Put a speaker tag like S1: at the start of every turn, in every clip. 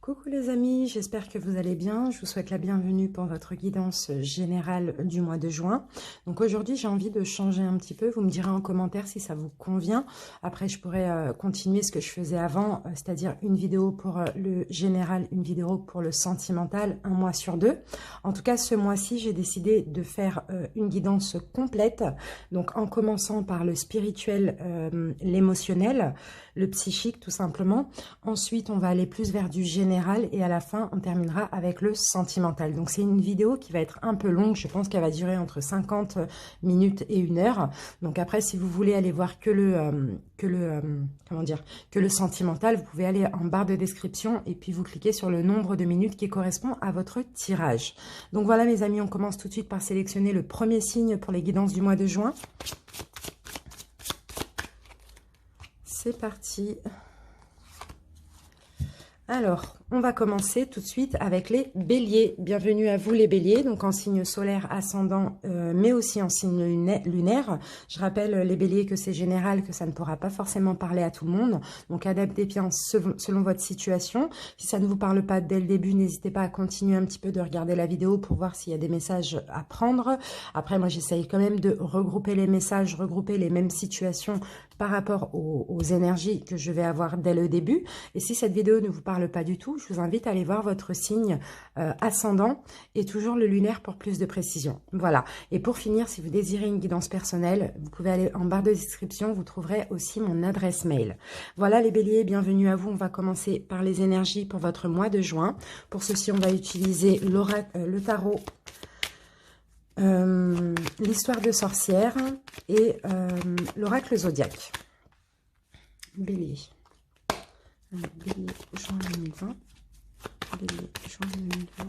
S1: Coucou les amis, j'espère que vous allez bien. Je vous souhaite la bienvenue pour votre guidance générale du mois de juin. Donc aujourd'hui, j'ai envie de changer un petit peu. Vous me direz en commentaire si ça vous convient. Après, je pourrais continuer ce que je faisais avant, c'est-à-dire une vidéo pour le général, une vidéo pour le sentimental, un mois sur deux. En tout cas, ce mois-ci, j'ai décidé de faire une guidance complète. Donc en commençant par le spirituel, l'émotionnel, le psychique tout simplement. Ensuite, on va aller plus vers du général et à la fin, on terminera avec le sentimental. Donc, c'est une vidéo qui va être un peu longue. Je pense qu'elle va durer entre 50 minutes et 1 heure. Donc, après, si vous voulez aller voir que le sentimental, vous pouvez aller en barre de description et puis vous cliquez sur le nombre de minutes qui correspond à votre tirage. Donc, voilà, mes amis, on commence tout de suite par sélectionner le premier signe pour les guidances du mois de juin. C'est parti. Alors, on va commencer tout de suite avec les béliers. Bienvenue à vous les béliers, donc en signe solaire ascendant, mais aussi en signe lunaire. Je rappelle les béliers que c'est général, que ça ne pourra pas forcément parler à tout le monde. Donc adaptez bien selon votre situation. Si ça ne vous parle pas dès le début, n'hésitez pas à continuer un petit peu de regarder la vidéo pour voir s'il y a des messages à prendre. Après, moi j'essaye quand même de regrouper les messages, regrouper les mêmes situations par rapport aux énergies que je vais avoir dès le début. Et si cette vidéo ne vous parle pas du tout, je vous invite à aller voir votre signe ascendant et toujours le lunaire pour plus de précision. Voilà. Et pour finir, si vous désirez une guidance personnelle, vous pouvez aller en barre de description, vous trouverez aussi mon adresse mail. Voilà les béliers, bienvenue à vous. On va commencer par les énergies pour votre mois de juin. Pour ceci, on va utiliser le tarot, l'histoire de sorcière et l'oracle zodiaque. Bélier. Bélier, juin 2020. Bélier, juin 2020.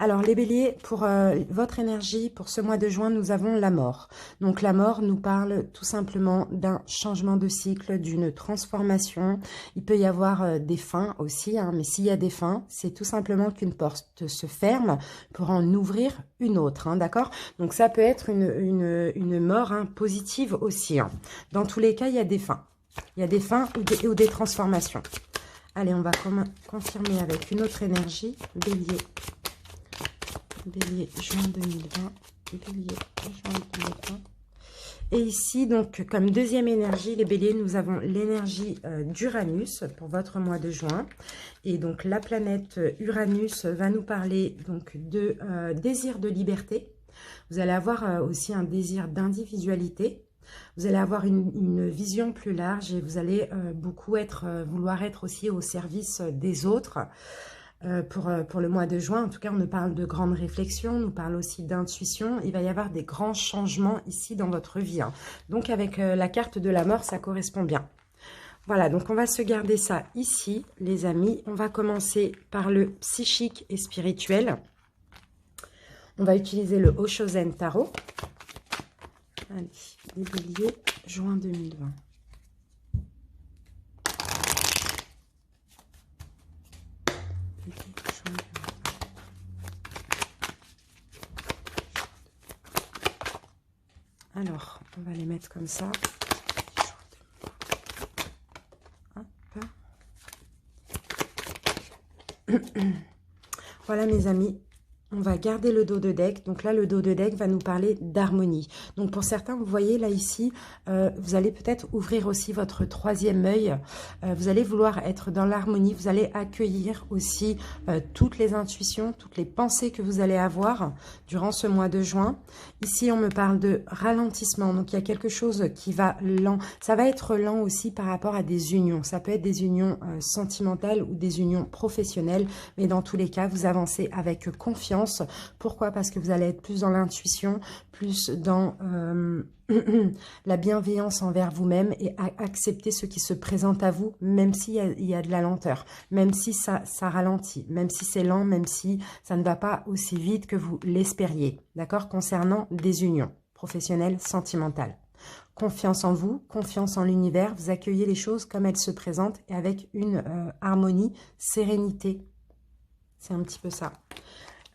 S1: Alors, les béliers, pour votre énergie, pour ce mois de juin, nous avons la mort. Donc, la mort nous parle tout simplement d'un changement de cycle, d'une transformation. Il peut y avoir des fins aussi, hein, mais s'il y a des fins, c'est tout simplement qu'une porte se ferme pour en ouvrir une autre, hein, d'accord? Donc, ça peut être une mort positive aussi. Hein. Dans tous les cas, il y a des fins. Il y a des fins ou des transformations. Allez, on va confirmer avec une autre énergie. Bélier. Bélier, juin 2020. Bélier, juin 2020. Et ici, donc, comme deuxième énergie, les béliers, nous avons l'énergie d'Uranus pour votre mois de juin. Et donc, la planète Uranus va nous parler donc de désir de liberté. Vous allez avoir aussi un désir d'individualité. Vous allez avoir une vision plus large et vous allez beaucoup vouloir être aussi au service des autres. Pour le mois de juin, en tout cas, on nous parle de grandes réflexions, on nous parle aussi d'intuition. Il va y avoir des grands changements ici dans votre vie. Hein. Donc, avec la carte de la mort, ça correspond bien. Voilà, donc on va se garder ça ici, les amis. On va commencer par le psychique et spirituel. On va utiliser le Oshozen Tarot. Allez, les béliers, juin 2020. Alors, on va les mettre comme ça. Hop. Voilà mes amis. On va garder le dos de deck. Donc là, le dos de deck va nous parler d'harmonie. Donc pour certains, vous voyez là ici, vous allez peut-être ouvrir aussi votre troisième œil. Vous allez vouloir être dans l'harmonie. Vous allez accueillir aussi toutes les intuitions, toutes les pensées que vous allez avoir durant ce mois de juin. Ici, on me parle de ralentissement. Donc il y a quelque chose qui va lent. Ça va être lent aussi par rapport à des unions. Ça peut être des unions sentimentales ou des unions professionnelles. Mais dans tous les cas, vous avancez avec confiance. Pourquoi? Parce que vous allez être plus dans l'intuition, plus dans la bienveillance envers vous-même et accepter ce qui se présente à vous, même s'il y a de la lenteur, même si ça ralentit, même si c'est lent, même si ça ne va pas aussi vite que vous l'espériez, d'accord? Concernant des unions professionnelles, sentimentales. Confiance en vous, confiance en l'univers, vous accueillez les choses comme elles se présentent et avec une harmonie, sérénité. C'est un petit peu ça.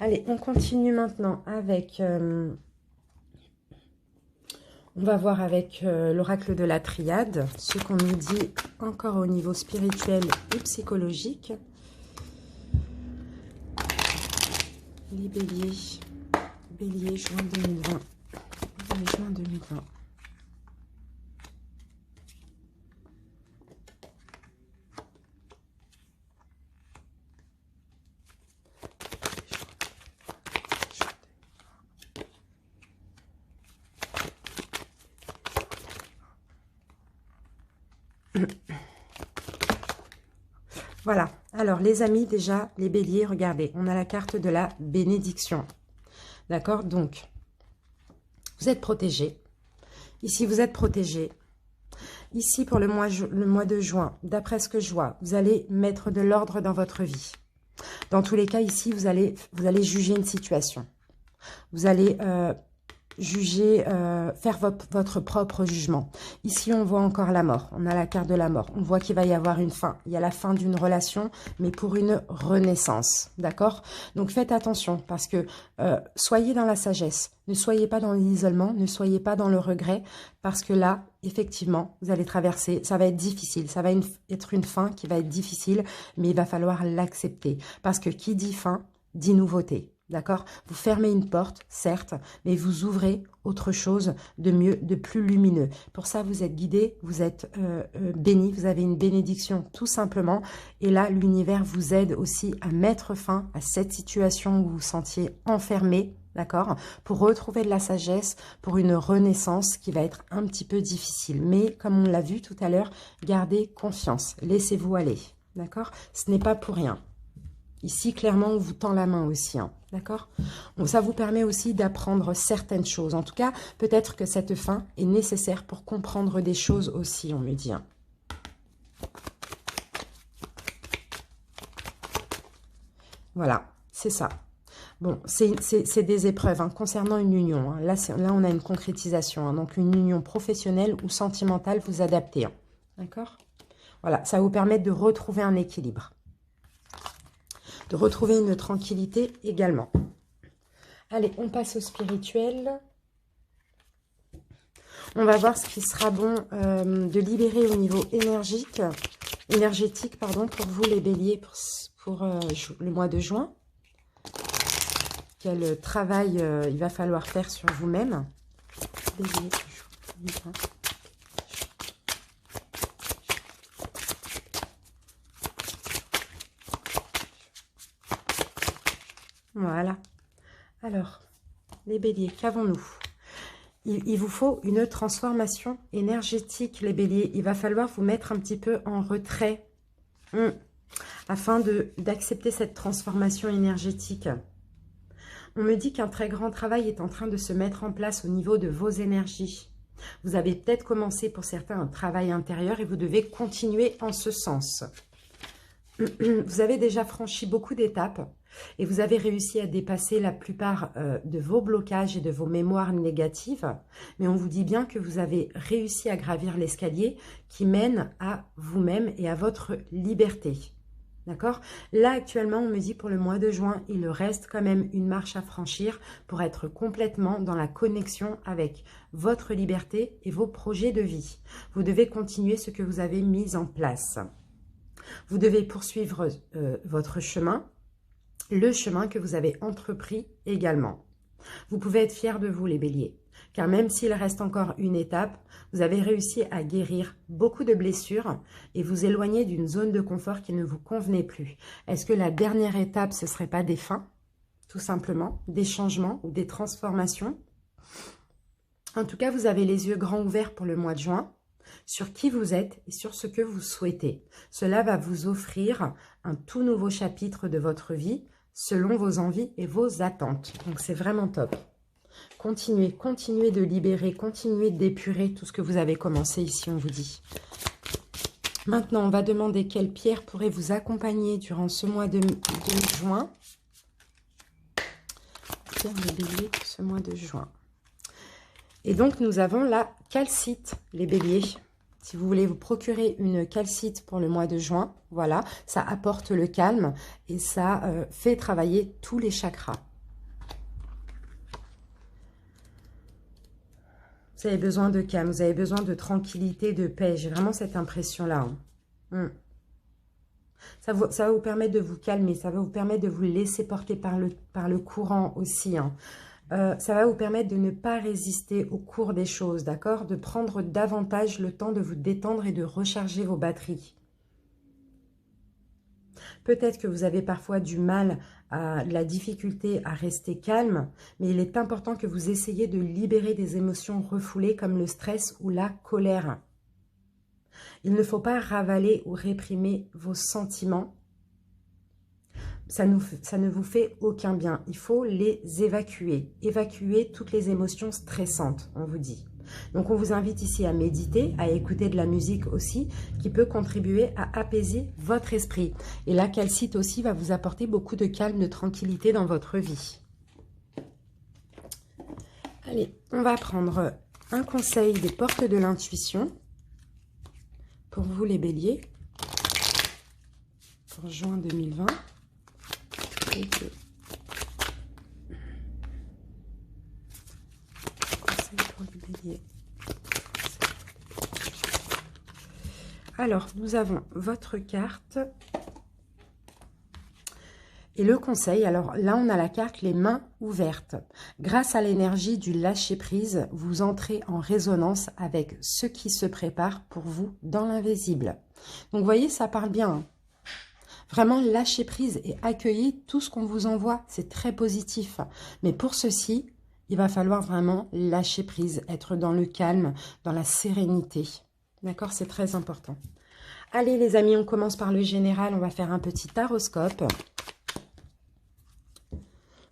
S1: Allez, on continue maintenant avec On va voir avec l'oracle de la triade ce qu'on nous dit encore au niveau spirituel et psychologique. Les béliers. Bélier, juin 2020. Juin 2020. Voilà, alors les amis, déjà, les béliers, regardez, on a la carte de la bénédiction. D'accord? Donc, vous êtes protégés. Ici, vous êtes protégés. Ici, pour le mois de juin, d'après ce que je vois, vous allez mettre de l'ordre dans votre vie. Dans tous les cas, ici, vous allez juger une situation. Vous allez juger, faire votre propre jugement. Ici, on voit encore la mort. On a la carte de la mort. On voit qu'il va y avoir une fin. Il y a la fin d'une relation, mais pour une renaissance. D'accord? Donc, faites attention parce que soyez dans la sagesse. Ne soyez pas dans l'isolement. Ne soyez pas dans le regret parce que là, effectivement, vous allez traverser. Ça va être difficile. Ça va être une fin qui va être difficile, mais il va falloir l'accepter. Parce que qui dit fin, dit nouveauté. D'accord? Vous fermez une porte, certes, mais vous ouvrez autre chose de mieux, de plus lumineux. Pour ça, vous êtes guidé, vous êtes béni, vous avez une bénédiction tout simplement. Et là, l'univers vous aide aussi à mettre fin à cette situation où vous vous sentiez enfermé, d'accord? Pour retrouver de la sagesse, pour une renaissance qui va être un petit peu difficile. Mais comme on l'a vu tout à l'heure, gardez confiance, laissez-vous aller, d'accord? Ce n'est pas pour rien. Ici, clairement, on vous tend la main aussi, hein, d'accord? Ça vous permet aussi d'apprendre certaines choses. En tout cas, peut-être que cette fin est nécessaire pour comprendre des choses aussi, on me dit. Hein. Voilà, c'est ça. Bon, c'est des épreuves hein, concernant une union. Hein. Là, on a une concrétisation. Hein, donc, une union professionnelle ou sentimentale, vous adaptez. Hein, d'accord? Voilà, ça va vous permettre de retrouver un équilibre. De retrouver une tranquillité également. Allez, on passe au spirituel. On va voir ce qui sera bon de libérer au niveau énergétique pardon, pour vous les béliers pour le mois de juin. Quel travail il va falloir faire sur vous-même. Bélier, juin. Voilà. Alors, les béliers, qu'avons-nous? Il vous faut une transformation énergétique, les béliers. Il va falloir vous mettre un petit peu en retrait afin d'accepter cette transformation énergétique. On me dit qu'un très grand travail est en train de se mettre en place au niveau de vos énergies. Vous avez peut-être commencé pour certains un travail intérieur et vous devez continuer en ce sens. Vous avez déjà franchi beaucoup d'étapes. Et vous avez réussi à dépasser la plupart de vos blocages et de vos mémoires négatives. Mais on vous dit bien que vous avez réussi à gravir l'escalier qui mène à vous-même et à votre liberté. D'accord? Là, actuellement, on me dit pour le mois de juin, il reste quand même une marche à franchir pour être complètement dans la connexion avec votre liberté et vos projets de vie. Vous devez continuer ce que vous avez mis en place. Vous devez poursuivre votre chemin. Le chemin que vous avez entrepris également. Vous pouvez être fiers de vous, les béliers, car même s'il reste encore une étape, vous avez réussi à guérir beaucoup de blessures et vous éloigner d'une zone de confort qui ne vous convenait plus. Est-ce que la dernière étape, ce ne serait pas des fins, tout simplement, des changements ou des transformations? En tout cas, vous avez les yeux grands ouverts pour le mois de juin, sur qui vous êtes et sur ce que vous souhaitez. Cela va vous offrir un tout nouveau chapitre de votre vie, selon vos envies et vos attentes. Donc, c'est vraiment top. Continuez de libérer, continuez d'épurer tout ce que vous avez commencé ici, on vous dit. Maintenant, on va demander quelle pierre pourrait vous accompagner durant ce mois de juin. Pierre de bélier pour ce mois de juin. Et donc, nous avons la calcite, les béliers. Si vous voulez vous procurer une calcite pour le mois de juin, voilà, ça apporte le calme et ça fait travailler tous les chakras. Vous avez besoin de calme, vous avez besoin de tranquillité, de paix. J'ai vraiment cette impression-là. Hein. Ça va vous permettre de vous calmer, ça va vous permettre de vous laisser porter par le courant aussi. Hein. Ça va vous permettre de ne pas résister au cours des choses, d'accord? De prendre davantage le temps de vous détendre et de recharger vos batteries. Peut-être que vous avez parfois du mal, de la difficulté à rester calme, mais il est important que vous essayiez de libérer des émotions refoulées comme le stress ou la colère. Il ne faut pas ravaler ou réprimer vos sentiments. Ça ne vous fait aucun bien. Il faut les évacuer. Évacuer toutes les émotions stressantes, on vous dit. Donc, on vous invite ici à méditer, à écouter de la musique aussi, qui peut contribuer à apaiser votre esprit. Et la calcite aussi va vous apporter beaucoup de calme, de tranquillité dans votre vie. Allez, on va prendre un conseil des portes de l'intuition pour vous les béliers, pour juin 2020. Conseil pour les béliers. Alors, nous avons votre carte et le conseil. Alors là, on a la carte les mains ouvertes. Grâce à l'énergie du lâcher-prise, vous entrez en résonance avec ce qui se prépare pour vous dans l'invisible. Donc, vous voyez, ça parle bien. Hein. Vraiment, lâcher prise et accueillir tout ce qu'on vous envoie. C'est très positif. Mais pour ceci, il va falloir vraiment lâcher prise, être dans le calme, dans la sérénité. D'accord? C'est très important. Allez les amis, on commence par le général. On va faire un petit taroscope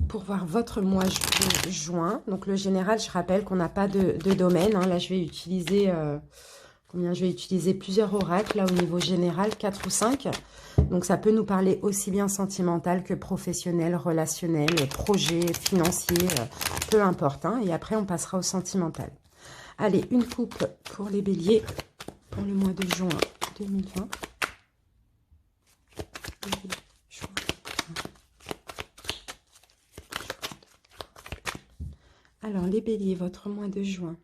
S1: pour voir votre mois de juin. Donc le général, je rappelle qu'on n'a pas de domaine. Hein. Là, je vais utiliser... Je vais utiliser plusieurs oracles, là, au niveau général, 4 ou 5. Donc, ça peut nous parler aussi bien sentimental que professionnel, relationnel, projet, financier, peu importe. Hein. Et après, on passera au sentimental. Allez, une coupe pour les béliers pour le mois de juin 2020. Alors, les béliers, votre mois de juin.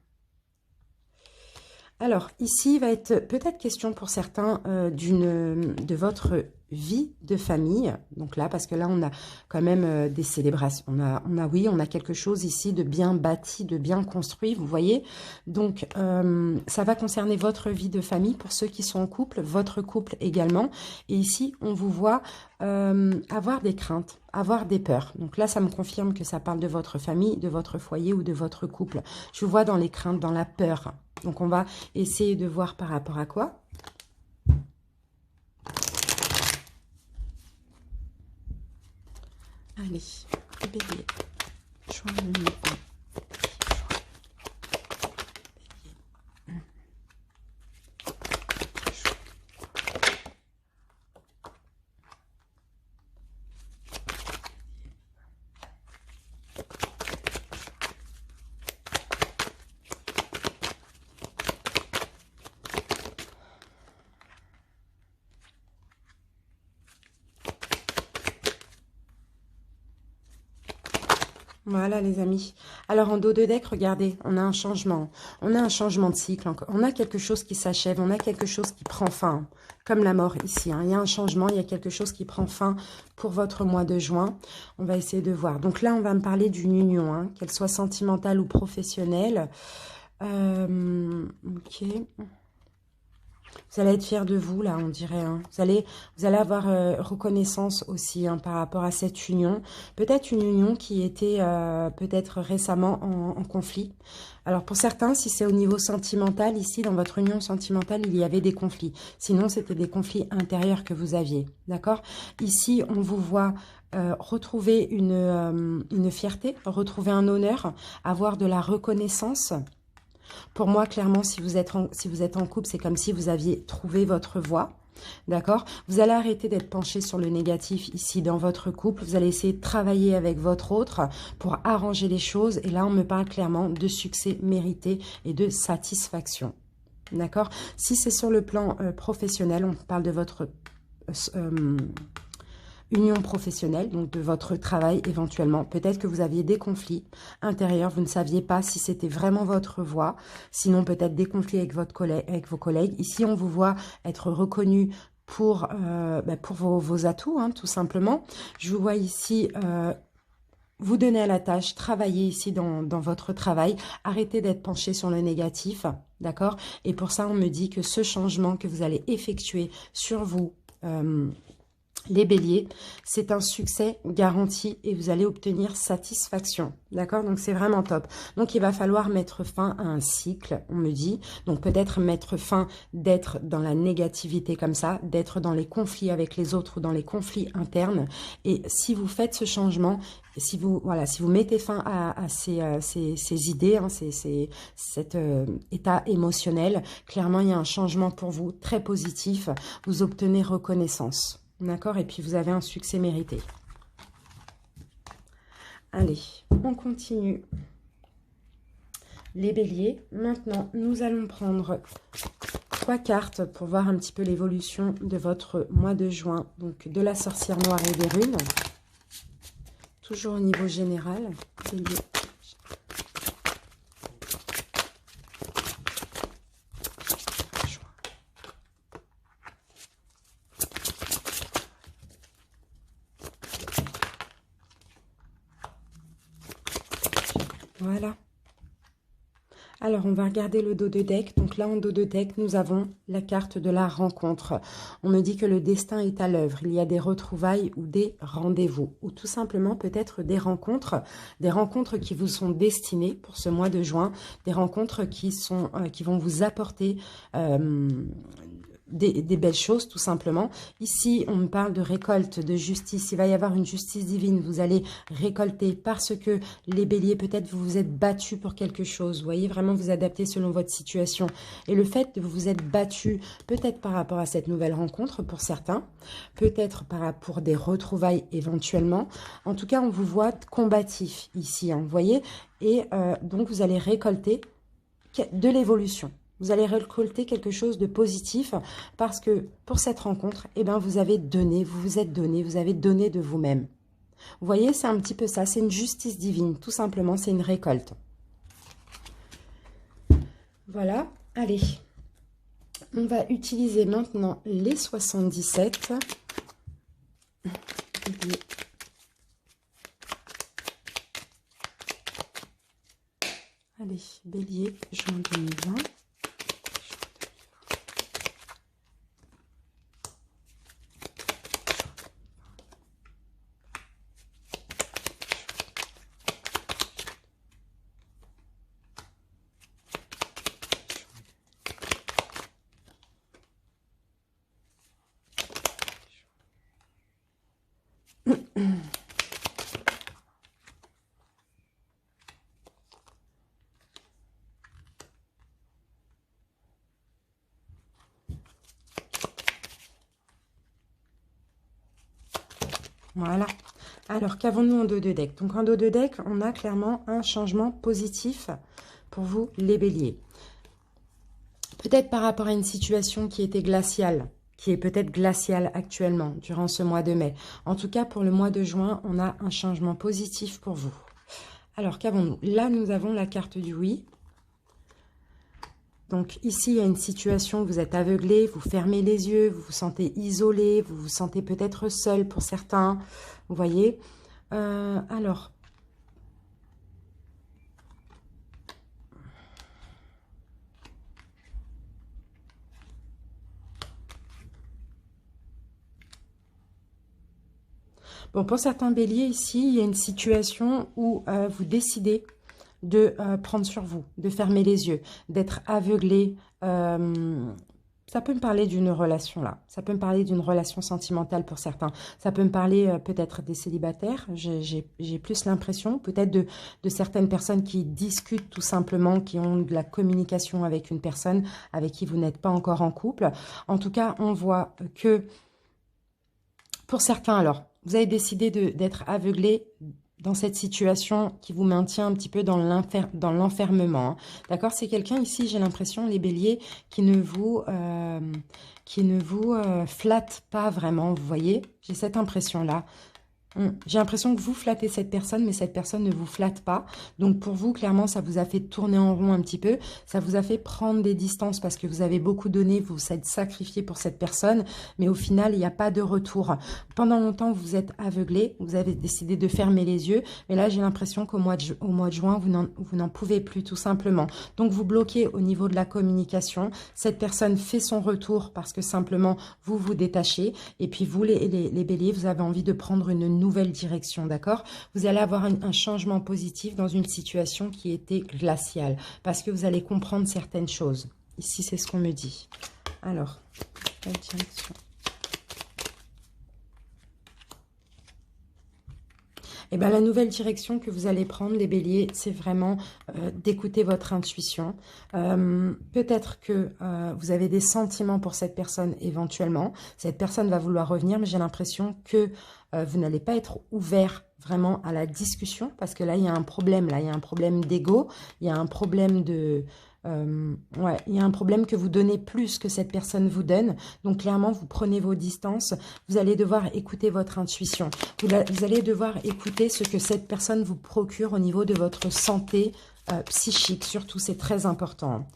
S1: Alors, ici, il va être peut-être question pour certains de votre vie de famille. Donc là, parce que là, on a quand même des célébrations. On a quelque chose ici de bien bâti, de bien construit, vous voyez. Donc, ça va concerner votre vie de famille pour ceux qui sont en couple, votre couple également. Et ici, on vous voit avoir des craintes, avoir des peurs. Donc là, ça me confirme que ça parle de votre famille, de votre foyer ou de votre couple. Je vous vois dans les craintes, dans la peur. Donc, on va essayer de voir par rapport à quoi. Allez, bélier, juin 2020. Voilà les amis. Alors en dos de deck, regardez, on a un changement. On a un changement de cycle. On a quelque chose qui s'achève. On a quelque chose qui prend fin. Comme la mort ici. Hein. Il y a un changement. Il y a quelque chose qui prend fin pour votre mois de juin. On va essayer de voir. Donc là, on va me parler d'une union. Hein, qu'elle soit sentimentale ou professionnelle. Ok. Vous allez être fiers de vous, là, on dirait. Hein. Vous allez avoir reconnaissance aussi hein, par rapport à cette union. Peut-être une union qui était peut-être récemment en conflit. Alors, pour certains, si c'est au niveau sentimental, ici, dans votre union sentimentale, il y avait des conflits. Sinon, c'était des conflits intérieurs que vous aviez. D'accord? Ici, on vous voit... retrouver une fierté, retrouver un honneur, avoir de la reconnaissance. Pour moi, clairement, si vous êtes en couple, c'est comme si vous aviez trouvé votre voie. D'accord? Vous allez arrêter d'être penché sur le négatif ici dans votre couple. Vous allez essayer de travailler avec votre autre pour arranger les choses. Et là, on me parle clairement de succès mérité et de satisfaction. D'accord? Si c'est sur le plan professionnel, on parle de votre union professionnelle, donc de votre travail éventuellement. Peut-être que vous aviez des conflits intérieurs, vous ne saviez pas si c'était vraiment votre voie, sinon peut-être des conflits avec, avec vos collègues. Ici, on vous voit être reconnu pour vos atouts, hein, tout simplement. Je vous vois ici vous donner à la tâche, travailler ici dans votre travail, arrêtez d'être penché sur le négatif, d'accord? Et pour ça, on me dit que ce changement que vous allez effectuer sur vous, les béliers, c'est un succès garanti et vous allez obtenir satisfaction, d'accord? Donc, c'est vraiment top. Donc, il va falloir mettre fin à un cycle, on me dit. Donc, peut-être mettre fin d'être dans la négativité comme ça, d'être dans les conflits avec les autres ou dans les conflits internes. Et si vous faites ce changement, si vous mettez fin à ces idées, hein, cet état émotionnel, clairement, il y a un changement pour vous très positif. Vous obtenez reconnaissance. D'accord? Et puis, vous avez un succès mérité. Allez, on continue. Les béliers. Maintenant, nous allons prendre 3 cartes pour voir un petit peu l'évolution de votre mois de juin. Donc, de la sorcière noire et des runes. Toujours au niveau général. Bélier. Voilà. Alors, on va regarder le dos de deck. Donc là, en dos de deck, nous avons la carte de la rencontre. On me dit que le destin est à l'œuvre. Il y a des retrouvailles ou des rendez-vous. Ou tout simplement, peut-être des rencontres qui vous sont destinées pour ce mois de juin. Des rencontres qui vont vous apporter des belles choses, tout simplement. Ici, on me parle de récolte, de justice. Il va y avoir une justice divine. Vous allez récolter parce que les béliers, peut-être vous vous êtes battus pour quelque chose. Vous voyez, vraiment vous adapter selon votre situation. Et le fait de vous être battu, peut-être par rapport à cette nouvelle rencontre pour certains, peut-être pour des retrouvailles éventuellement. En tout cas, on vous voit combatif ici, hein, vous voyez. Et donc, vous allez récolter de l'évolution. Vous allez récolter quelque chose de positif parce que pour cette rencontre, eh ben, vous avez donné, vous vous êtes donné, vous avez donné de vous-même. Vous voyez, c'est un petit peu ça, c'est une justice divine, tout simplement, c'est une récolte. Voilà, allez. On va utiliser maintenant les 77. Allez, bélier, juin 2020. Voilà. Alors, qu'avons-nous en dos de deck? Donc, en dos de deck, on a clairement un changement positif pour vous, les béliers. Peut-être par rapport à une situation qui était glaciale, qui est peut-être glaciale actuellement, durant ce mois de mai. En tout cas, pour le mois de juin, on a un changement positif pour vous. Alors, qu'avons-nous? Là, nous avons la carte du oui. Donc ici, il y a une situation où vous êtes aveuglé, vous fermez les yeux, vous vous sentez isolé, vous vous sentez peut-être seul pour certains, vous voyez. Alors, bon, pour certains béliers ici, il y a une situation où vous décidez de prendre sur vous, de fermer les yeux, d'être aveuglé. Ça peut me parler d'une relation là. Ça peut me parler d'une relation sentimentale pour certains. Ça peut me parler peut-être des célibataires. J'ai plus l'impression, peut-être de certaines personnes qui discutent tout simplement, qui ont de la communication avec une personne avec qui vous n'êtes pas encore en couple. En tout cas, on voit que pour certains, alors, vous avez décidé d'être aveuglé dans cette situation qui vous maintient un petit peu dans l'enfermement. Hein. D'accord? C'est quelqu'un ici, j'ai l'impression, les béliers, qui ne vous flatte pas vraiment, vous voyez? J'ai cette impression-là. J'ai l'impression que vous flattez cette personne, mais cette personne ne vous flatte pas. Donc pour vous, clairement, ça vous a fait tourner en rond un petit peu. Ça vous a fait prendre des distances parce que vous avez beaucoup donné, vous vous êtes sacrifié pour cette personne. Mais au final, il n'y a pas de retour. Pendant longtemps, vous êtes aveuglé. Vous avez décidé de fermer les yeux. Mais là, j'ai l'impression qu'au mois de juin, vous n'en pouvez plus, tout simplement. Donc vous bloquez au niveau de la communication. Cette personne fait son retour parce que simplement, vous vous détachez. Et puis vous, les béliers, vous avez envie de prendre une nouvelle direction, d'accord? Vous allez avoir un changement positif dans une situation qui était glaciale, parce que vous allez comprendre certaines choses. Ici, c'est ce qu'on me dit. Alors, quelle direction? Eh bien, la nouvelle direction que vous allez prendre, les béliers, c'est vraiment d'écouter votre intuition. Peut-être que vous avez des sentiments pour cette personne éventuellement. Cette personne va vouloir revenir, mais j'ai l'impression que vous n'allez pas être ouvert vraiment à la discussion, parce que là, il y a un problème. Là, il y a un problème d'ego, il y a un problème de... ouais, il y a un problème que vous donnez plus que cette personne vous donne. Donc, clairement, vous prenez vos distances. Vous allez devoir écouter votre intuition. Vous allez devoir écouter ce que cette personne vous procure au niveau de votre santé psychique. Surtout, c'est très important.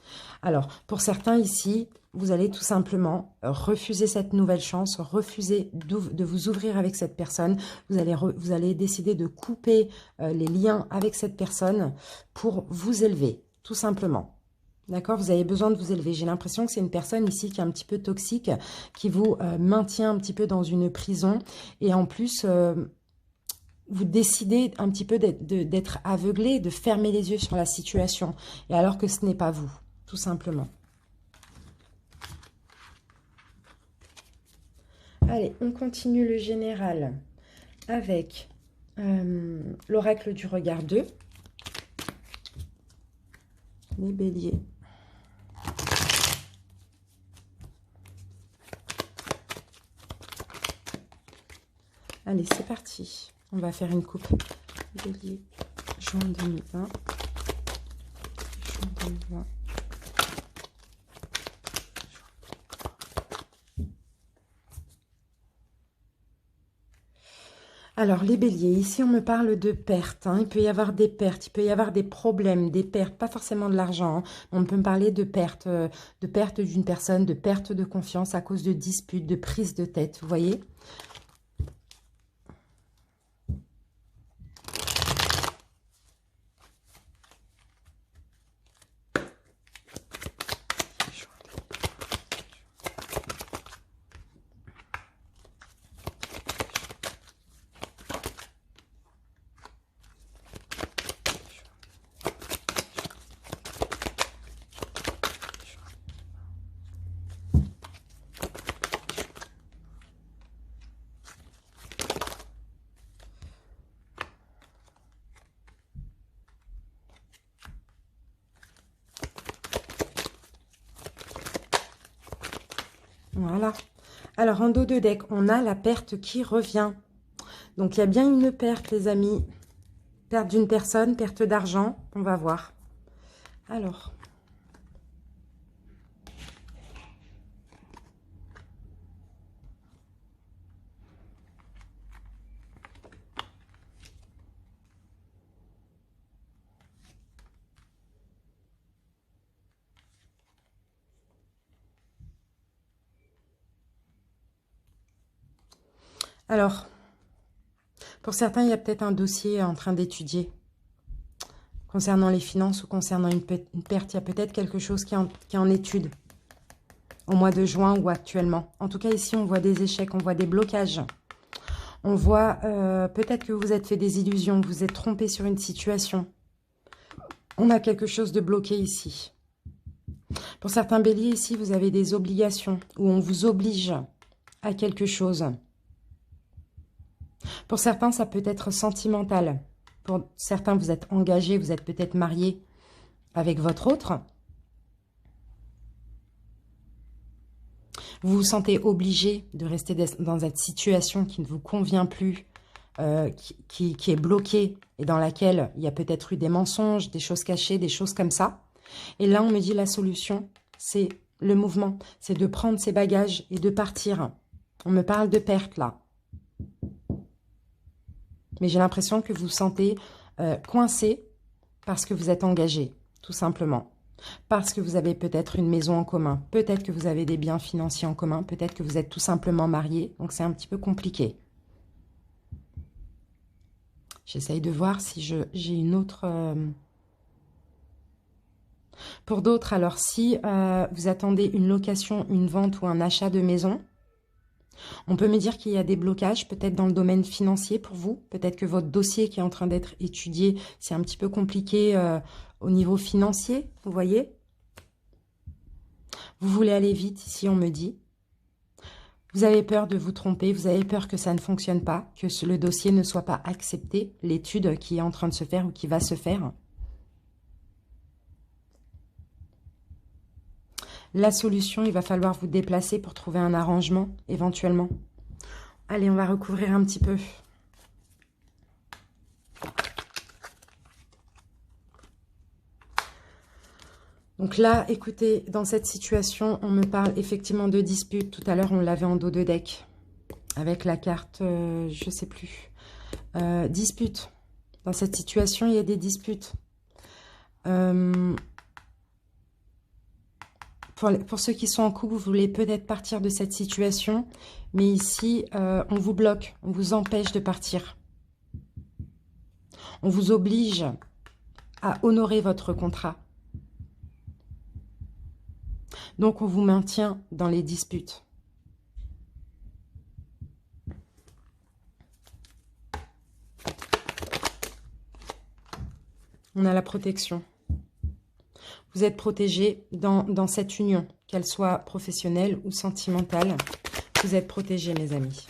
S1: Alors, pour certains ici, vous allez tout simplement refuser cette nouvelle chance, refuser de vous ouvrir avec cette personne. Vous allez décider de couper les liens avec cette personne pour vous élever, tout simplement. D'accord? Vous avez besoin de vous élever. J'ai l'impression que c'est une personne ici qui est un petit peu toxique, qui vous maintient un petit peu dans une prison. Et en plus, vous décidez un petit peu d'être aveuglé, de fermer les yeux sur la situation. Et alors que ce n'est pas vous, tout simplement. Allez, on continue le général avec l'oracle du regard 2. Les béliers. Allez, c'est parti. On va faire une coupe. Bélier, juin 2020. Juin 2020. Alors, les béliers, ici, on me parle de pertes. Hein. Il peut y avoir des pertes, il peut y avoir des problèmes, des pertes, pas forcément de l'argent. Hein. On peut me parler de pertes d'une personne, de perte de confiance à cause de disputes, de prise de tête, vous voyez ? Voilà. Alors, en dos de deck, on a la perte qui revient. Donc, il y a bien une perte, les amis. Perte d'une personne, perte d'argent. On va voir. Alors. Alors, pour certains, il y a peut-être un dossier en train d'étudier. Concernant les finances ou concernant une perte, il y a peut-être quelque chose qui est en étude. Au mois de juin ou actuellement. En tout cas, ici, on voit des échecs, on voit des blocages. On voit peut-être que vous vous êtes fait des illusions, vous vous êtes trompé sur une situation. On a quelque chose de bloqué ici. Pour certains béliers, ici, vous avez des obligations où on vous oblige à quelque chose. Pour certains, ça peut être sentimental. Pour certains, vous êtes engagé, vous êtes peut-être marié avec votre autre. Vous vous sentez obligé de rester dans cette situation qui ne vous convient plus qui est bloquée et dans laquelle il y a peut-être eu des mensonges, des choses cachées, des choses comme ça. Et là, on me dit la solution, c'est le mouvement, c'est de prendre ses bagages et de partir. On me parle de perte là. Mais j'ai l'impression que vous vous sentez coincé parce que vous êtes engagé, tout simplement. Parce que vous avez peut-être une maison en commun, peut-être que vous avez des biens financiers en commun, peut-être que vous êtes tout simplement marié, donc c'est un petit peu compliqué. J'essaye de voir si j'ai une autre... Pour d'autres, alors si vous attendez une location, une vente ou un achat de maison, on peut me dire qu'il y a des blocages, peut-être dans le domaine financier pour vous. Peut-être que votre dossier qui est en train d'être étudié, c'est un petit peu compliqué au niveau financier, vous voyez. Vous voulez aller vite, ici on me dit. Vous avez peur de vous tromper, vous avez peur que ça ne fonctionne pas, que le dossier ne soit pas accepté, l'étude qui est en train de se faire ou qui va se faire. La solution, il va falloir vous déplacer pour trouver un arrangement, éventuellement. Allez, on va recouvrir un petit peu. Donc là, écoutez, dans cette situation, on me parle effectivement de dispute. Tout à l'heure, on l'avait en dos de deck. Avec la carte, je ne sais plus. Dispute. Dans cette situation, il y a des disputes. Pour ceux qui sont en couple, vous voulez peut-être partir de cette situation. Mais ici, on vous bloque. On vous empêche de partir. On vous oblige à honorer votre contrat. Donc, on vous maintient dans les disputes. On a la protection. Vous êtes protégés dans cette union, qu'elle soit professionnelle ou sentimentale. Vous êtes protégés, mes amis.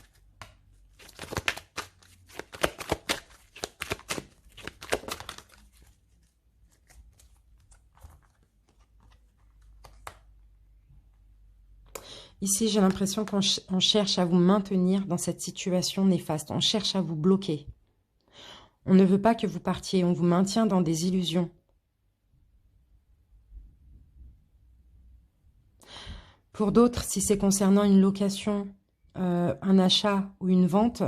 S1: Ici, j'ai l'impression qu'on cherche à vous maintenir dans cette situation néfaste. On cherche à vous bloquer. On ne veut pas que vous partiez. On vous maintient dans des illusions. Pour d'autres, si c'est concernant une location, un achat ou une vente,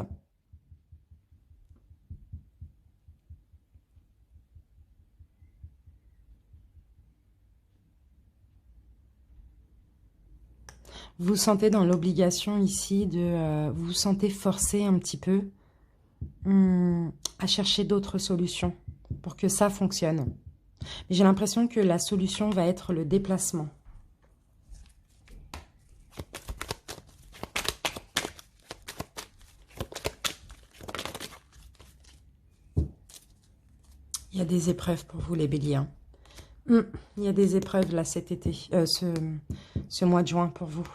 S1: vous vous sentez dans l'obligation ici de... vous vous sentez forcé un petit peu à chercher d'autres solutions pour que ça fonctionne. Mais j'ai l'impression que la solution va être le déplacement. Il y a des épreuves pour vous, les béliers. Il y a des épreuves là cet été, ce mois de juin pour vous.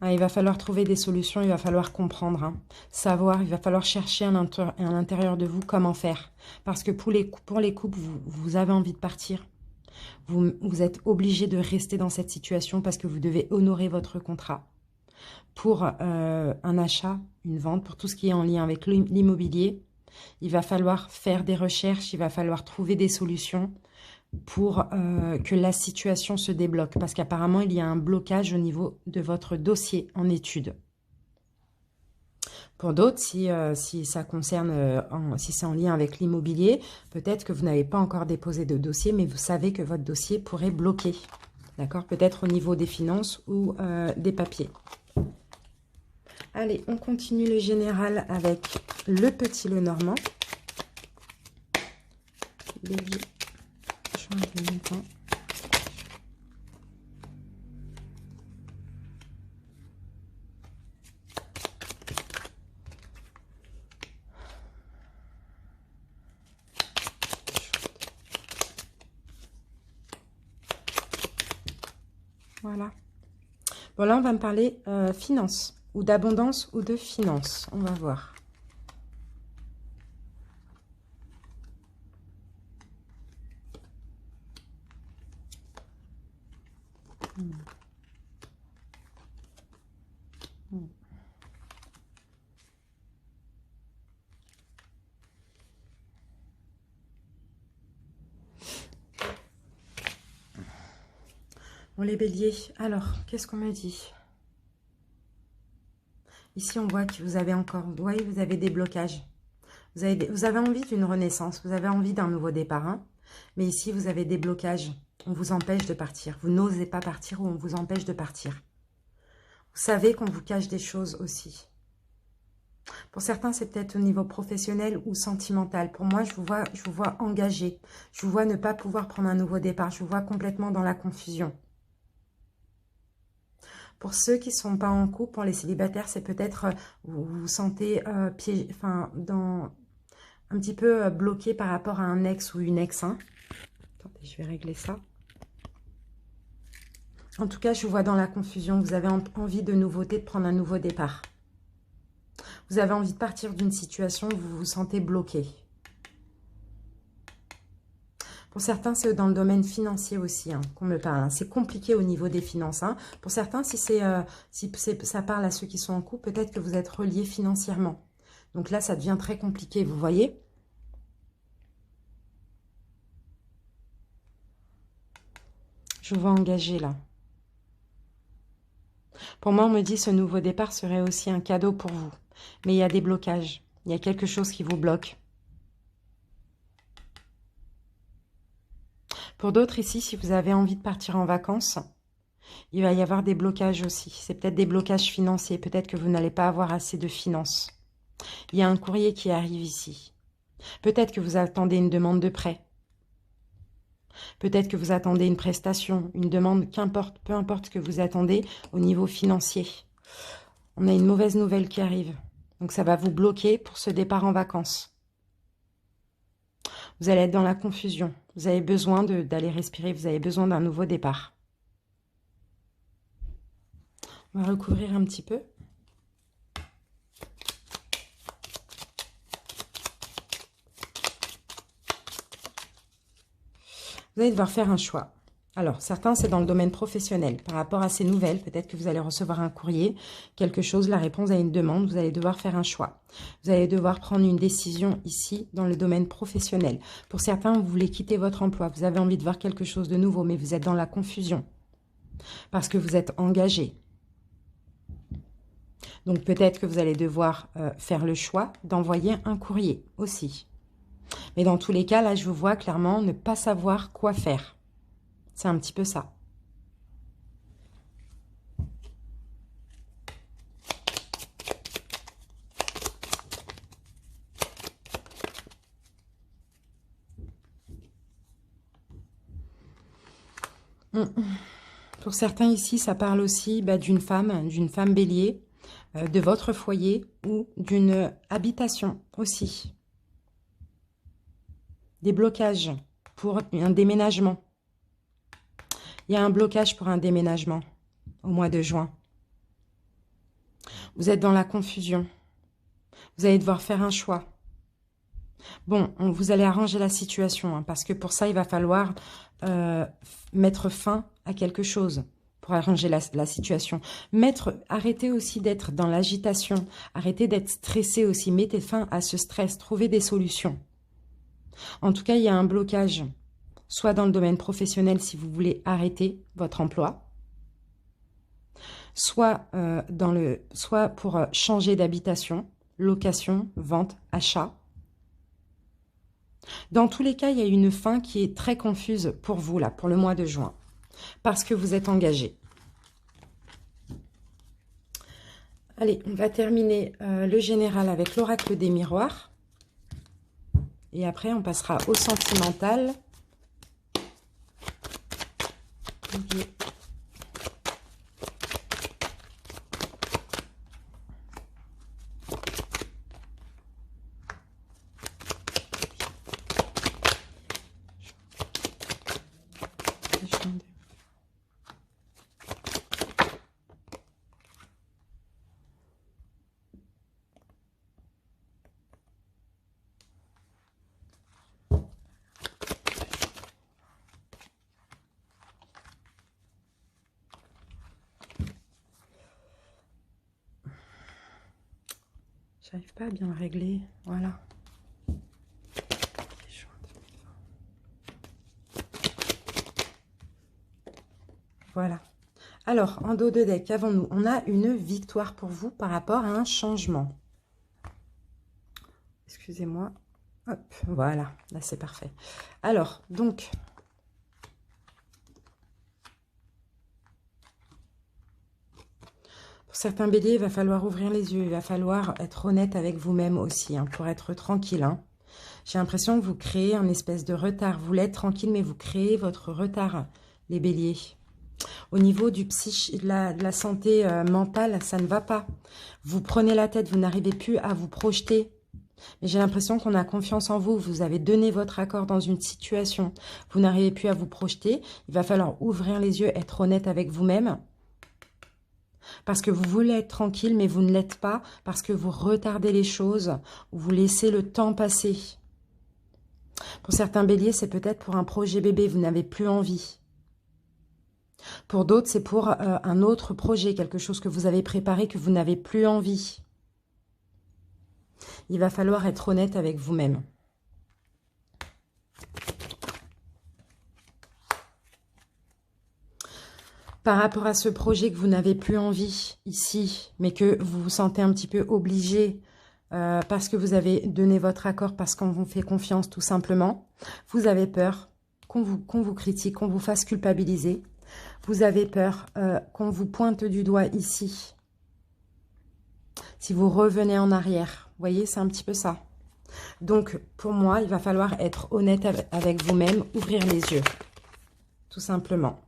S1: Ah, il va falloir trouver des solutions, il va falloir comprendre, savoir, il va falloir chercher à l'intérieur de vous comment faire. Parce que pour les couples, vous avez envie de partir. Vous êtes obligé de rester dans cette situation parce que vous devez honorer votre contrat. Pour un achat, une vente, pour tout ce qui est en lien avec l'immobilier, il va falloir faire des recherches, il va falloir trouver des solutions pour que la situation se débloque. Parce qu'apparemment, il y a un blocage au niveau de votre dossier en études. Pour d'autres, si ça concerne, si c'est en lien avec l'immobilier, peut-être que vous n'avez pas encore déposé de dossier, mais vous savez que votre dossier pourrait bloquer. D'accord? Peut-être au niveau des finances ou des papiers. Allez, on continue le général avec le petit le normand. Bélier, juin 2020. Voilà. Bon, là, on va me parler finance, ou d'abondance, ou de finance. On va voir. Bon, les béliers, alors, qu'est-ce qu'on m'a dit? Ici, on voit que vous avez encore... Oui, vous avez des blocages. Vous avez envie d'une renaissance, vous avez envie d'un nouveau départ. Hein, mais ici, vous avez des blocages. On vous empêche de partir. Vous n'osez pas partir ou on vous empêche de partir. Vous savez qu'on vous cache des choses aussi. Pour certains, c'est peut-être au niveau professionnel ou sentimental. Pour moi, je vous vois engagé. Je vous vois ne pas pouvoir prendre un nouveau départ. Je vous vois complètement dans la confusion. Pour ceux qui ne sont pas en couple, pour les célibataires, c'est peut-être vous vous sentez un petit peu bloqué par rapport à un ex ou une ex. Hein. Attendez, je vais régler ça. En tout cas, je vous vois dans la confusion. Vous avez envie de nouveauté, de prendre un nouveau départ. Vous avez envie de partir d'une situation où vous vous sentez bloqué. Pour certains, c'est dans le domaine financier aussi hein, qu'on me parle. Hein. C'est compliqué au niveau des finances. Hein. Pour certains, si ça parle à ceux qui sont en couple, peut-être que vous êtes reliés financièrement. Donc là, ça devient très compliqué, vous voyez? Je vous vois engagé là. Pour moi, on me dit que ce nouveau départ serait aussi un cadeau pour vous. Mais il y a des blocages. Il y a quelque chose qui vous bloque. Pour d'autres ici, si vous avez envie de partir en vacances, il va y avoir des blocages aussi. C'est peut-être des blocages financiers. Peut-être que vous n'allez pas avoir assez de finances. Il y a un courrier qui arrive ici. Peut-être que vous attendez une demande de prêt. Peut-être que vous attendez une prestation, une demande, qu'importe, peu importe ce que vous attendez au niveau financier. On a une mauvaise nouvelle qui arrive. Donc ça va vous bloquer pour ce départ en vacances. Vous allez être dans la confusion. Vous avez besoin d'aller respirer. Vous avez besoin d'un nouveau départ. On va recouvrir un petit peu. Vous allez devoir faire un choix. Alors, certains, c'est dans le domaine professionnel. Par rapport à ces nouvelles, peut-être que vous allez recevoir un courrier, quelque chose, la réponse à une demande, vous allez devoir faire un choix. Vous allez devoir prendre une décision ici, dans le domaine professionnel. Pour certains, vous voulez quitter votre emploi, vous avez envie de voir quelque chose de nouveau, mais vous êtes dans la confusion. Parce que vous êtes engagé. Donc, peut-être que vous allez devoir faire le choix d'envoyer un courrier aussi. Mais dans tous les cas, là, je vous vois clairement ne pas savoir quoi faire. C'est un petit peu ça. Pour certains ici, ça parle aussi d'une femme bélier, de votre foyer ou d'une habitation aussi. Des blocages pour un déménagement. Il y a un blocage pour un déménagement au mois de juin. Vous êtes dans la confusion. Vous allez devoir faire un choix. Bon, vous allez arranger la situation, hein, parce que pour ça, il va falloir mettre fin à quelque chose pour arranger la situation. Arrêtez aussi d'être dans l'agitation. Arrêtez d'être stressé aussi. Mettez fin à ce stress. Trouvez des solutions. En tout cas, il y a un blocage, soit dans le domaine professionnel si vous voulez arrêter votre emploi, soit pour changer d'habitation, location, vente, achat. Dans tous les cas, il y a une fin qui est très confuse pour vous, là, pour le mois de juin, parce que vous êtes engagé. Allez, on va terminer le général avec l'oracle des miroirs. Et après, on passera au sentimental. Okay. J'arrive pas à bien le régler. Voilà. Voilà. Alors, en dos de deck, qu'avons-nous? On a une victoire pour vous par rapport à un changement. Excusez-moi. Hop, voilà. Là, c'est parfait. Alors, donc... Pour certains béliers, il va falloir ouvrir les yeux. Il va falloir être honnête avec vous-même aussi, hein, pour être tranquille. Hein. J'ai l'impression que vous créez un espèce de retard. Vous l'êtes tranquille, mais vous créez votre retard, les béliers. Au niveau de la santé mentale, ça ne va pas. Vous prenez la tête, vous n'arrivez plus à vous projeter. Mais j'ai l'impression qu'on a confiance en vous. Vous avez donné votre accord dans une situation. Vous n'arrivez plus à vous projeter. Il va falloir ouvrir les yeux, être honnête avec vous-même. Parce que vous voulez être tranquille, mais vous ne l'êtes pas. Parce que vous retardez les choses. Vous laissez le temps passer. Pour certains béliers, c'est peut-être pour un projet bébé. Vous n'avez plus envie. Pour d'autres, c'est pour un autre projet. Quelque chose que vous avez préparé, que vous n'avez plus envie. Il va falloir être honnête avec vous-même. Par rapport à ce projet que vous n'avez plus envie ici, mais que vous vous sentez un petit peu obligé parce que vous avez donné votre accord, parce qu'on vous fait confiance tout simplement, vous avez peur qu'on vous critique, qu'on vous fasse culpabiliser. Vous avez peur qu'on vous pointe du doigt ici. Si vous revenez en arrière, vous voyez, c'est un petit peu ça. Donc, pour moi, il va falloir être honnête avec vous-même, ouvrir les yeux, tout simplement.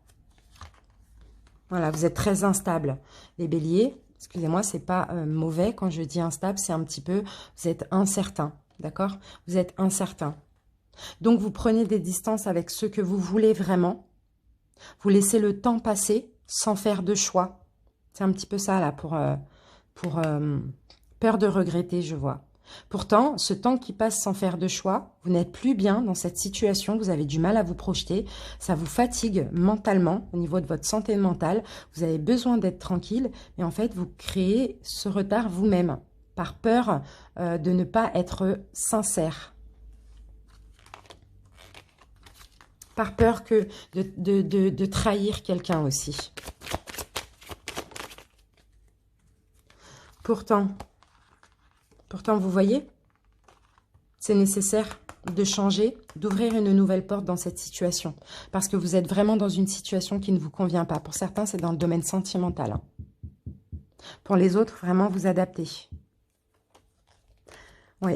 S1: Voilà, vous êtes très instable. Les béliers, excusez-moi, c'est pas mauvais quand je dis instable, c'est un petit peu, vous êtes incertain, d'accord? Vous êtes incertain. Donc, vous prenez des distances avec ce que vous voulez vraiment. Vous laissez le temps passer sans faire de choix. C'est un petit peu ça, là, pour peur de regretter, je vois. Pourtant, ce temps qui passe sans faire de choix, vous n'êtes plus bien dans cette situation, vous avez du mal à vous projeter, ça vous fatigue mentalement, au niveau de votre santé mentale, vous avez besoin d'être tranquille, mais en fait, vous créez ce retard vous-même, par peur de ne pas être sincère. Par peur de trahir quelqu'un aussi. Pourtant, vous voyez, c'est nécessaire de changer, d'ouvrir une nouvelle porte dans cette situation. Parce que vous êtes vraiment dans une situation qui ne vous convient pas. Pour certains, c'est dans le domaine sentimental. Hein. Pour les autres, vraiment vous adapter. Oui,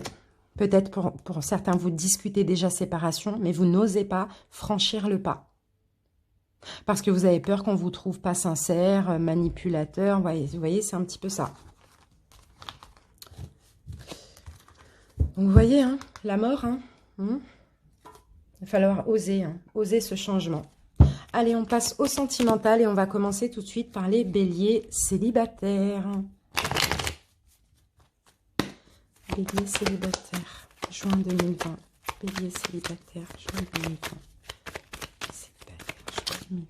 S1: peut-être pour certains, vous discutez déjà séparation, mais vous n'osez pas franchir le pas. Parce que vous avez peur qu'on vous trouve pas sincère, manipulateur. Vous voyez, c'est un petit peu ça. Donc, vous voyez, hein, la mort, hein, il va falloir oser, hein, oser ce changement. Allez, on passe au sentimental et on va commencer tout de suite par les béliers célibataires. Bélier célibataire, juin 2020. Bélier célibataire, juin 2020. Célibataire, juin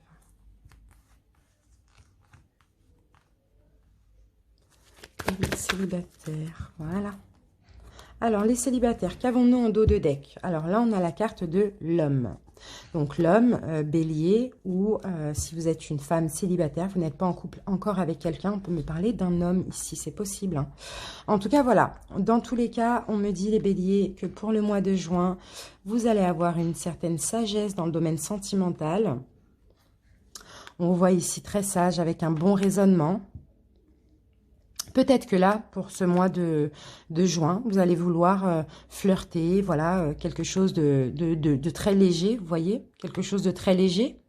S1: 2020. Bélier célibataire, voilà. Alors, les célibataires, qu'avons-nous en dos de deck? Alors là, on a la carte de l'homme. Donc, l'homme, bélier, ou si vous êtes une femme célibataire, vous n'êtes pas en couple encore avec quelqu'un, on peut me parler d'un homme ici, c'est possible. Hein. En tout cas, voilà. Dans tous les cas, on me dit, les béliers, que pour le mois de juin, vous allez avoir une certaine sagesse dans le domaine sentimental. On vous voit ici très sage, avec un bon raisonnement. Peut-être que là, pour ce mois de juin, vous allez vouloir flirter, voilà, quelque chose de très léger, vous voyez, quelque chose de très léger.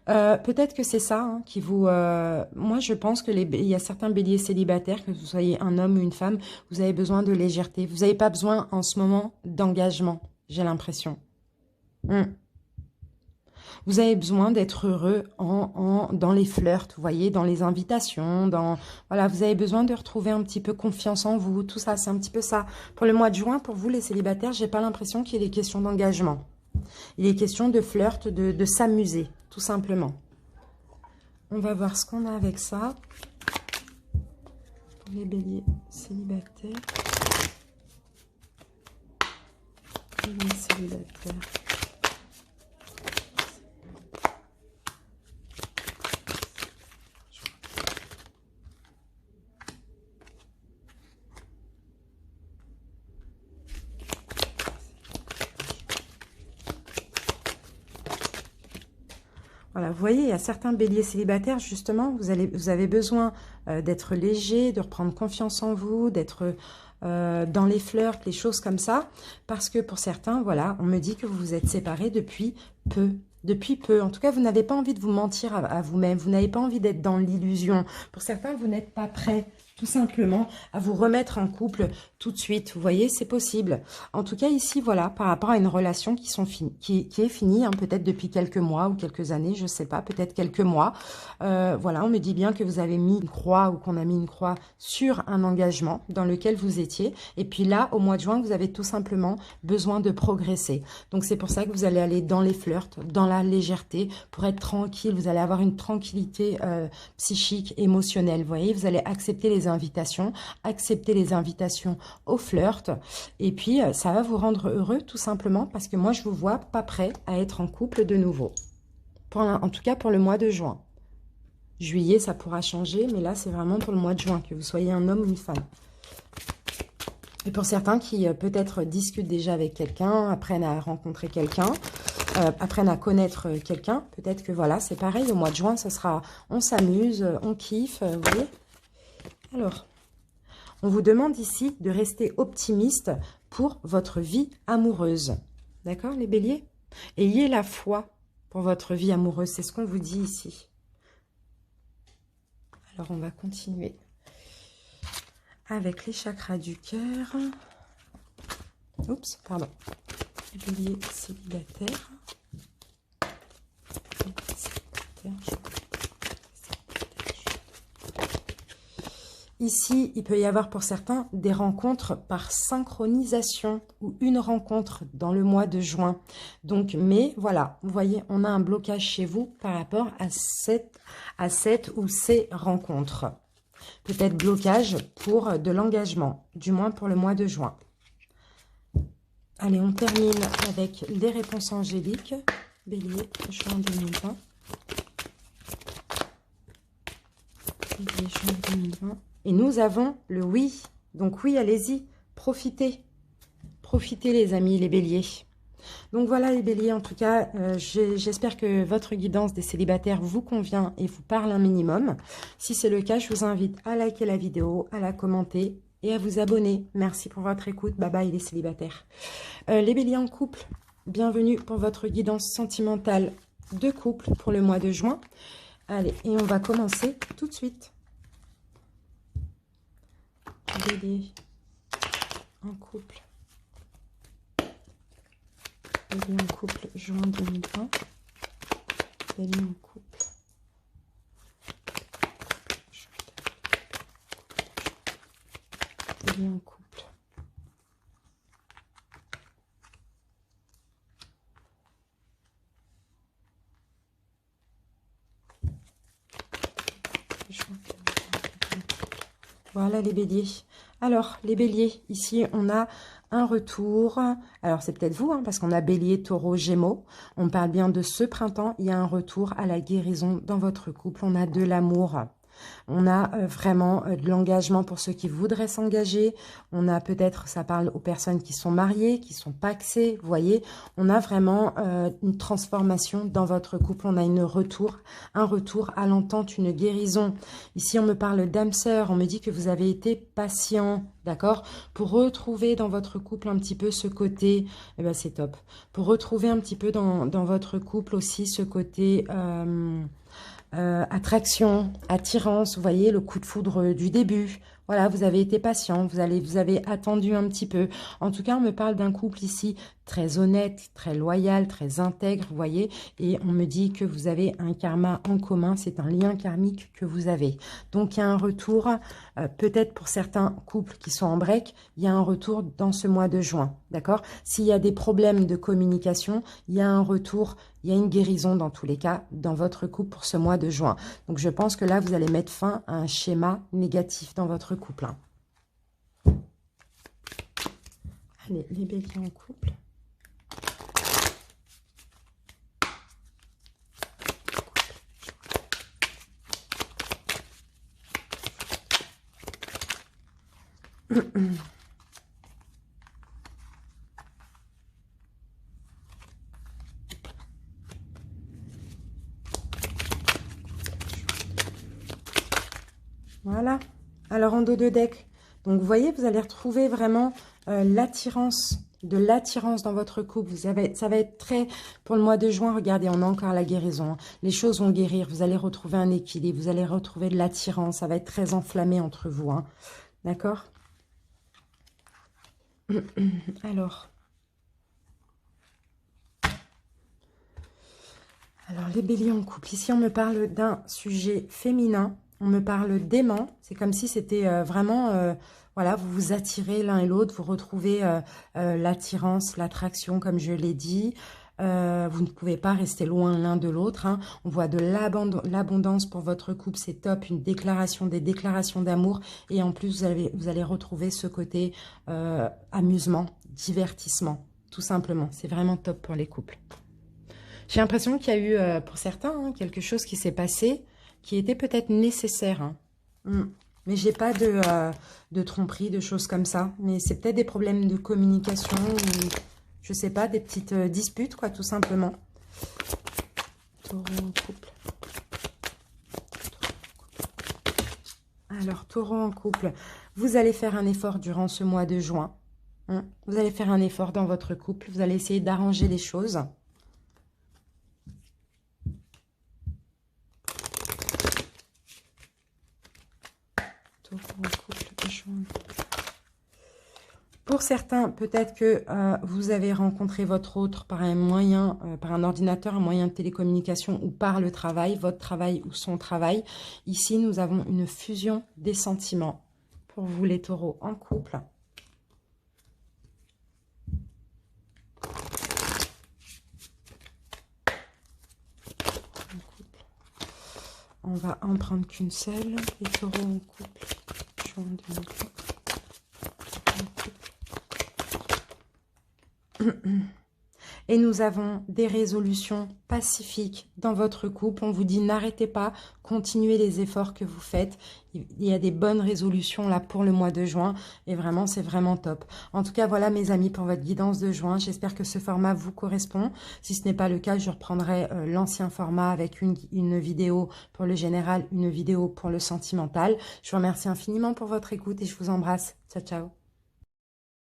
S1: Peut-être que c'est ça hein, qui vous... moi, je pense que il y a certains béliers célibataires, que vous soyez un homme ou une femme, vous avez besoin de légèreté. Vous n'avez pas besoin en ce moment d'engagement, j'ai l'impression. Vous avez besoin d'être heureux dans les flirts, vous voyez, dans les invitations, voilà, vous avez besoin de retrouver un petit peu confiance en vous, tout ça, c'est un petit peu ça. Pour le mois de juin, pour vous les célibataires, j'ai pas l'impression qu'il y ait des questions d'engagement. Il est question de flirt, de s'amuser, tout simplement. On va voir ce qu'on a avec ça. Les béliers célibataires. Béliers célibataires. Voilà, vous voyez, il y a certains béliers célibataires, justement, vous avez besoin d'être léger, de reprendre confiance en vous, d'être dans les flirts, les choses comme ça. Parce que pour certains, voilà, on me dit que vous vous êtes séparés depuis peu. Depuis peu. En tout cas, vous n'avez pas envie de vous mentir à vous-même. Vous n'avez pas envie d'être dans l'illusion. Pour certains, vous n'êtes pas prêt, tout simplement, à vous remettre en couple tout de suite. Vous voyez, c'est possible. En tout cas, ici, voilà, par rapport à une relation qui est finie, hein, peut-être depuis quelques mois ou quelques années, je ne sais pas, peut-être quelques mois. Voilà, on me dit bien que vous avez mis une croix ou qu'on a mis une croix sur un engagement dans lequel vous étiez. Et puis là, au mois de juin, vous avez tout simplement besoin de progresser. Donc, c'est pour ça que vous allez aller dans les flirts, dans la légèreté, pour être tranquille. Vous allez avoir une tranquillité psychique, émotionnelle. Vous voyez, vous allez accepter les invitations au flirt. Et puis, ça va vous rendre heureux, tout simplement, parce que moi, je vous vois pas prêt à être en couple de nouveau. En tout cas, pour le mois de juin. Juillet, ça pourra changer, mais là, c'est vraiment pour le mois de juin, que vous soyez un homme ou une femme. Et pour certains qui, peut-être, discutent déjà avec quelqu'un, apprennent à rencontrer quelqu'un, apprennent à connaître quelqu'un, peut-être que, voilà, c'est pareil, au mois de juin, ça sera, on s'amuse, on kiffe, vous voyez. Alors, on vous demande ici de rester optimiste pour votre vie amoureuse. D'accord, les béliers? Ayez la foi pour votre vie amoureuse, c'est ce qu'on vous dit ici. Alors, on va continuer avec les chakras du cœur. Oups, pardon. Les béliers célibataires. Ici, il peut y avoir pour certains des rencontres par synchronisation ou une rencontre dans le mois de juin. Donc, mais voilà, vous voyez, on a un blocage chez vous par rapport à cette ou ces rencontres. Peut-être blocage pour de l'engagement, du moins pour le mois de juin. Allez, on termine avec les réponses angéliques. Bélier, juin 2020. Bélier, juin 2020. Et nous avons le oui. Donc oui, allez-y, profitez. Profitez les amis, les béliers. Donc voilà les béliers, en tout cas, j'espère que votre guidance des célibataires vous convient et vous parle un minimum. Si c'est le cas, je vous invite à liker la vidéo, à la commenter et à vous abonner. Merci pour votre écoute. Bye bye les célibataires. Les béliers en couple, bienvenue pour votre guidance sentimentale de couple pour le mois de juin. Allez, et on va commencer tout de suite. Bélier en couple. Bélier en couple, juin 2020. Bélier en couple. Bélier en couple. Voilà les béliers. Alors, les béliers, ici, on a un retour. Alors, c'est peut-être vous, hein, parce qu'on a bélier, taureau, gémeaux. On parle bien de ce printemps. Il y a un retour à la guérison dans votre couple. On a de l'amour. On a vraiment de l'engagement pour ceux qui voudraient s'engager. On a peut-être, ça parle aux personnes qui sont mariées, qui sont pacsées. Vous voyez, on a vraiment une transformation dans votre couple. On a un retour à l'entente, une guérison. Ici, on me parle d'âme sœur. On me dit que vous avez été patient, d'accord, pour retrouver dans votre couple un petit peu ce côté, eh ben c'est top. Pour retrouver un petit peu dans votre couple aussi ce côté... attraction, attirance, vous voyez, le coup de foudre du début. Voilà, vous avez été patient, vous avez attendu un petit peu. En tout cas, on me parle d'un couple ici très honnête, très loyal, très intègre, vous voyez. Et on me dit que vous avez un karma en commun, c'est un lien karmique que vous avez. Donc, il y a un retour, peut-être pour certains couples qui sont en break, il y a un retour dans ce mois de juin, d'accord? S'il y a des problèmes de communication, il y a un retour, il y a une guérison dans tous les cas dans votre couple pour ce mois de juin. Donc, je pense que là, vous allez mettre fin à un schéma négatif dans votre couple. Hein. Allez, les béliers en couple. Voilà. Alors, en dos de deck, donc vous voyez, vous allez retrouver vraiment l'attirance, de l'attirance dans votre couple. Ça va être très, pour le mois de juin, regardez, on a encore la guérison. Hein. Les choses vont guérir, vous allez retrouver un équilibre, vous allez retrouver de l'attirance, ça va être très enflammé entre vous. Hein. D'accord? Alors, les béliers en couple. Ici, on me parle d'un sujet féminin. On me parle d'aimant. C'est comme si c'était vraiment... voilà, vous vous attirez l'un et l'autre. Vous retrouvez l'attirance, l'attraction, comme je l'ai dit. Vous ne pouvez pas rester loin l'un de l'autre. Hein. On voit de l'abondance pour votre couple. C'est top. Une déclaration, des déclarations d'amour. Et en plus, vous allez retrouver ce côté amusement, divertissement. Tout simplement. C'est vraiment top pour les couples. J'ai l'impression qu'il y a eu, pour certains, hein, quelque chose qui s'est passé, qui était peut-être nécessaire. Hein. Mais j'ai pas de tromperie, de choses comme ça. Mais c'est peut-être des problèmes de communication ou, je sais pas, des petites disputes, quoi, tout simplement. Taureau en couple. Alors, taureau en couple, vous allez faire un effort durant ce mois de juin. Hein. Vous allez faire un effort dans votre couple. Vous allez essayer d'arranger les choses. Pour certains, peut-être que vous avez rencontré votre autre par un moyen, par un ordinateur, un moyen de télécommunication ou par le travail, votre travail ou son travail. Ici, nous avons une fusion des sentiments pour vous les taureaux en couple. On va en prendre qu'une seule, les taureaux en couple. Juin 2004. Et nous avons des résolutions pacifiques dans votre couple. On vous dit n'arrêtez pas, continuez les efforts que vous faites. Il y a des bonnes résolutions là pour le mois de juin et vraiment c'est vraiment top. En tout cas voilà mes amis pour votre guidance de juin. J'espère que ce format vous correspond. Si ce n'est pas le cas, je reprendrai l'ancien format avec une vidéo pour le général, une vidéo pour le sentimental. Je vous remercie infiniment pour votre écoute et je vous embrasse. Ciao ciao.